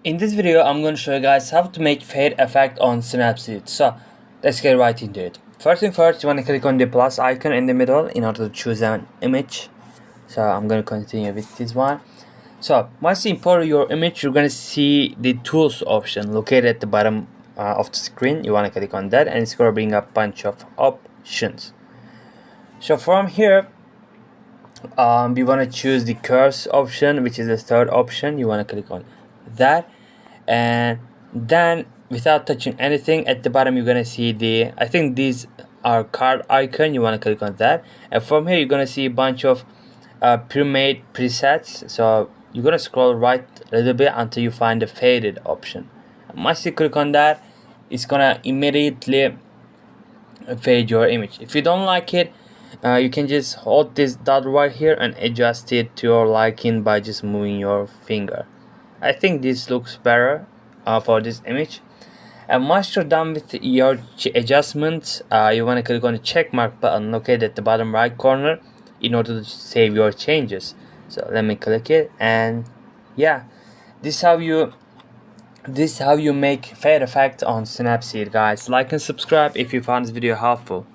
In this video, I'm going to show you guys how to make fade effect on Snapseed. So let's get right into it. First thing first, you want to click on the plus icon in the middle in order to choose an image. So I'm going to continue with this one. So once you import your image, you're going to see the tools option located at the bottom of the screen. You want to click on that and it's going to bring up a bunch of options. So from here, we want to choose the curves option, which is the third option. You want to click on that, and then without touching anything at the bottom you're gonna see I think these are card icon. You want to click on that, and from here you're gonna see a bunch of pre-made presets. So you're gonna scroll right a little bit until you find the faded option. Once you click on that, it's gonna immediately fade your image. If you don't like it, you can just hold this dot right here and adjust it to your liking by just moving your finger. I think this looks better for this image. And once you're done with your adjustments, you want to click on the check mark button located at the bottom right corner in order to save your changes. So let me click it, and yeah, this is how you make fade effect on Snapseed, guys. Like and subscribe if you found this video helpful.